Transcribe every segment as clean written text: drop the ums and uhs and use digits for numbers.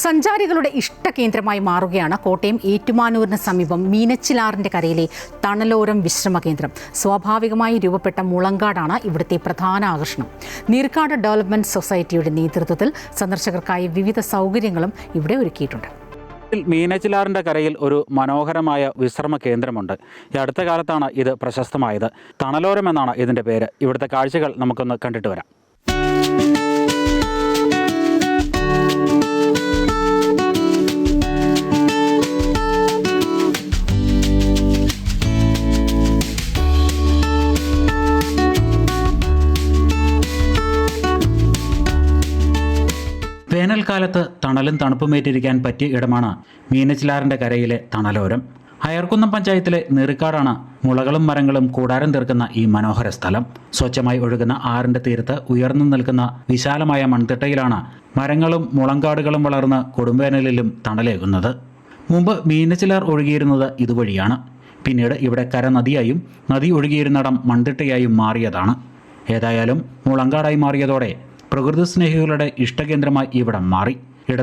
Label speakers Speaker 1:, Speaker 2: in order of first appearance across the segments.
Speaker 1: സഞ്ചാരികളുടെ ഇഷ്ടകേന്ദ്രമായി മാറുകയാണ് കോട്ടയം ഏറ്റുമാനൂരിന് സമീപം മീനച്ചിലാറിന്റെ കരയിലെ തണലോരം വിശ്രമ കേന്ദ്രം. സ്വാഭാവികമായി രൂപപ്പെട്ട മുളങ്കാടാണ് ഇവിടുത്തെ പ്രധാന ആകർഷണം. നീർക്കാട് ഡെവലപ്മെന്റ് സൊസൈറ്റിയുടെ നേതൃത്വത്തിൽ സന്ദർശകർക്കായി വിവിധ സൗകര്യങ്ങളും ഇവിടെ ഒരുക്കിയിട്ടുണ്ട്.
Speaker 2: മീനച്ചിലാറിൻ്റെ കരയിൽ ഒരു മനോഹരമായ വിശ്രമ കേന്ദ്രമുണ്ട്. ഈ അടുത്ത കാലത്താണ് ഇത് പ്രശസ്തമായത്. തണലോരം എന്നാണ് ഇതിൻ്റെ പേര്. ഇവിടുത്തെ കാഴ്ചകൾ നമുക്കൊന്ന് കണ്ടിട്ട് വരാം. വേനൽക്കാലത്ത് തണലും തണുപ്പുമേറ്റിരിക്കാൻ പറ്റിയ ഇടമാണ് മീനച്ചിലാറിൻ്റെ കരയിലെ തണലോരം. അയർക്കുന്നം പഞ്ചായത്തിലെ നീർക്കാടാണ് മുളകളും മരങ്ങളും കൂടാരം തീർക്കുന്ന ഈ മനോഹര സ്ഥലം. സ്വച്ഛമായി ഒഴുകുന്ന ആറിൻ്റെ തീരത്ത് ഉയർന്നു നിൽക്കുന്ന വിശാലമായ മൺതിട്ടയിലാണ് മരങ്ങളും മുളങ്കാടുകളും വളർന്ന് കൊടുംവേനലിലും തണലേകുന്നത്. മുമ്പ് മീനച്ചിലാർ ഒഴുകിയിരുന്നത് ഇതുവഴിയാണ്. പിന്നീട് ഇവിടെ കര നദിയായും നദി ഒഴുകിയിരുന്നിടം മൺതിട്ടയായും മാറിയതാണ്. ഏതായാലും മുളങ്കാടായി മാറിയതോടെ പ്രകൃതി സ്നേഹികളുടെ ഇഷ്ടകേന്ദ്രമായി ഇവിടം മാറി.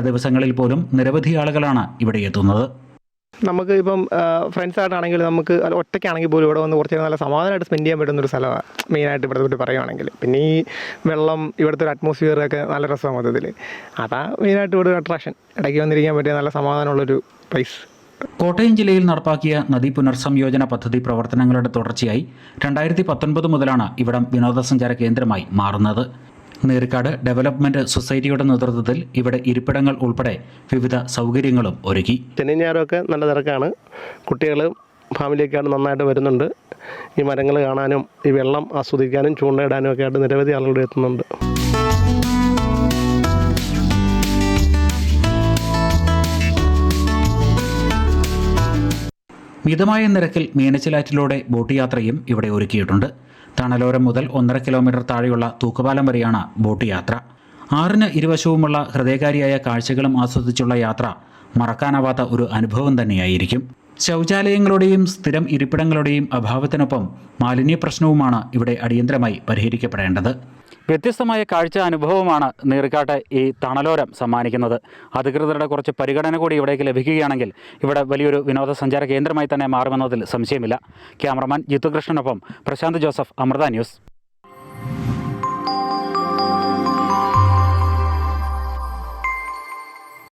Speaker 2: ദിവസങ്ങളിൽ പോലും നിരവധി ആളുകളാണ് ഇവിടെ എത്തുന്നത്.
Speaker 3: നമുക്ക് ഇപ്പം ഫ്രണ്ട്സായിട്ടാണെങ്കിൽ നമുക്ക് ഒറ്റയ്ക്കാണെങ്കിൽ പോലും ഇവിടെ വന്ന് കുറച്ച് നല്ല സമാധാനമായിട്ട് സ്പെൻഡ് ചെയ്യാൻ പറ്റുന്നൊരു സ്ഥലമാണ് മെയിനായിട്ട് ഇവിടെ പറ്റി പറയുകയാണെങ്കിൽ. പിന്നെ ഈ വെള്ളം, ഇവിടുത്തെ ഒരു അറ്റ്മോസ്ഫിയറൊക്കെ നല്ല രസമാണ് മൊത്തത്തിൽ. അതാണ് മെയിനായിട്ട് ഇവിടെ ഒരു അട്രാക്ഷൻ. ഇടയ്ക്ക് വന്നിരിക്കാൻ പറ്റിയ നല്ല സമാധാനമുള്ളൊരു പ്ലേസ്.
Speaker 2: കോട്ടയം ജില്ലയിൽ നടപ്പാക്കിയ നദീ പുനർസംയോജന പദ്ധതി പ്രവർത്തനങ്ങളുടെ തുടർച്ചയായി 2019 മുതലാണ് ഇവിടം വിനോദസഞ്ചാര കേന്ദ്രമായി മാറുന്നത്. നീർക്കാട് ഡെവലപ്മെന്റ് സൊസൈറ്റിയുടെ നേതൃത്വത്തിൽ ഇവിടെ ഇരിപ്പിടങ്ങൾ ഉൾപ്പെടെ വിവിധ സൗകര്യങ്ങളും ഒരുക്കി.
Speaker 3: ശനി ഞായറൊക്കെ നല്ല തിരക്കാണ്. കുട്ടികൾ ഫാമിലിയൊക്കെയാണ് നന്നായിട്ട് വരുന്നുണ്ട്. ഈ മരങ്ങൾ കാണാനും ഈ വെള്ളം ആസ്വദിക്കാനും ചൂണ്ടയിടാനും ഒക്കെ ആയിട്ട് നിരവധി ആളുകൾ എത്തുന്നുണ്ട്.
Speaker 2: മിതമായ നിരക്കിൽ മീനച്ചിലാറ്റിലൂടെ ബോട്ട് യാത്രയും ഇവിടെ ഒരുക്കിയിട്ടുണ്ട്. തണലോരം മുതൽ 1.5 കിലോമീറ്റർ താഴെയുള്ള തൂക്കുപാലം വരെയാണ് ബോട്ട് യാത്ര. ആറിന് ഇരുവശവുമുള്ള ഹൃദയകാരിയായ കാഴ്ചകളും ആസ്വദിച്ചുള്ള യാത്ര മറക്കാനാവാത്ത ഒരു അനുഭവം തന്നെയായിരിക്കും. ശൗചാലയങ്ങളുടെയും സ്ഥിരം ഇരിപ്പിടങ്ങളുടെയും അഭാവത്തിനൊപ്പം മാലിന്യ പ്രശ്നവുമാണ് ഇവിടെ അടിയന്തരമായി പരിഹരിക്കപ്പെടേണ്ടത്. വ്യത്യസ്തമായ കാഴ്ച അനുഭവമാണ് നീർക്കാട്ടെ ഈ തണലോരം സമ്മാനിക്കുന്നത്. അധികൃതരുടെ കുറച്ച് പരിഗണന കൂടി ഇവിടേക്ക് ലഭിക്കുകയാണെങ്കിൽ ഇവിടെ വലിയൊരു വിനോദസഞ്ചാര കേന്ദ്രമായി തന്നെ മാറുമെന്നതിൽ സംശയമില്ല. ക്യാമറമാൻ ജിത്തു കൃഷ്ണനൊപ്പം പ്രശാന്ത് ജോസഫ്, അമൃത ന്യൂസ്.